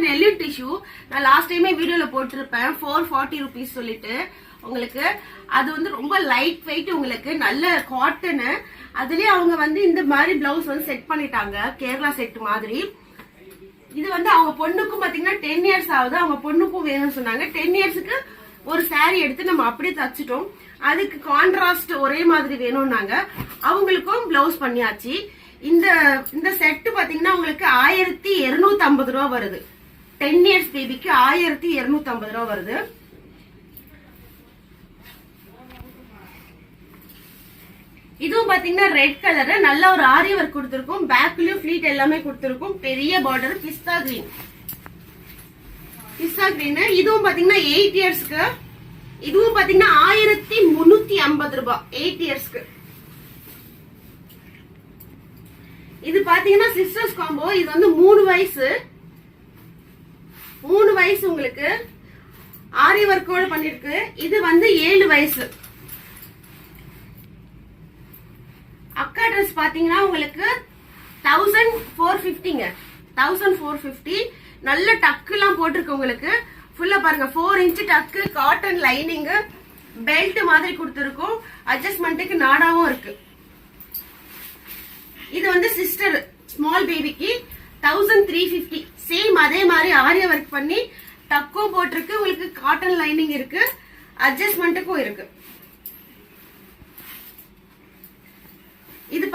நெல்லின் டிஷ்யூ நான் லாஸ்ட் டைமே வீடியோல போட்டிருப்பேன் 440 rupees சொல்லிட்டு உங்களுக்கு. அது வந்து ரொம்ப லைட் வெயிட், உங்களுக்கு நல்ல காட்டனு. அதுலயே அவங்க வந்து இந்த மாதிரி பிளவுஸ் வந்து செட் பண்ணிட்டாங்க, கேரளா செட் மாதிரி. இது வந்து அவங்க பொண்ணுக்கும் பாத்தீங்கன்னா 10 years ஆகுது. அவங்க பொண்ணுக்கும் வேணும்னு சொன்னாங்க. 10 yearsக்கு ஒரு saree எடுத்து நம்ம அப்படியே தச்சுட்டோம். அதுக்கு கான்ட்ராஸ்ட் ஒரே மாதிரி வேணும்னாங்க. அவங்களுக்கும் பிளவுஸ் பண்ணியாச்சு. இந்த செட் பாத்தீங்கன்னா உங்களுக்கு 1250 ரூபா வருது. 10 years பேபிக்கு 1250 ரூபா வருது. இதுவும் பாத்தீங்கன்னா ரெட் கலர், நல்ல ஒரு ஆரி ஒர்க் கொடுத்திருக்கும். பேக்லயும் ஃபிளீட் எல்லாமே கொடுத்திருக்கும். பெரிய பார்டர், பிஸ்தா கிரீன். இதுவும் பாத்தீங்கன்னா 8 yearsக்கு. இதுவும் பாத்தீங்கன்னா 1350 ரூபாய் 8 yearsக்கு. இது பாத்தீங்கன்னா சிஸ்டர்ஸ் காம்போ. இது வந்து 3 வயசு உங்களுக்கு ஆரி ஒர்க்கோட பண்ணிருக்கு. இது வந்து 7 வயசு. அக்கா ட்ரெஸ் பாத்தீங்கன்னா உங்களுக்கு 1450ங்க. 1450. நல்ல டக்கு எல்லாம் போட்டிருக்கு உங்களுக்கு. ஃபுல்லா பாருங்க 4 inch டக்கு, காட்டன் லைனிங், பெல்ட் மாதிரி கொடுத்திருக்கும். அட்ஜஸ்ட்மெண்ட்டுக்கு நாடாவும் இருக்கு. இது வந்து சிஸ்டர் ஸ்மால் பேபிக்கு 1350. சேம் அதே மாதிரி ஆரிய ஒர்க் பண்ணி டக்கும் போட்டிருக்கு. உங்களுக்கு காட்டன் லைனிங் இருக்கு, அட்ஜஸ்ட்மெண்ட்டுக்கும் இருக்கு. இது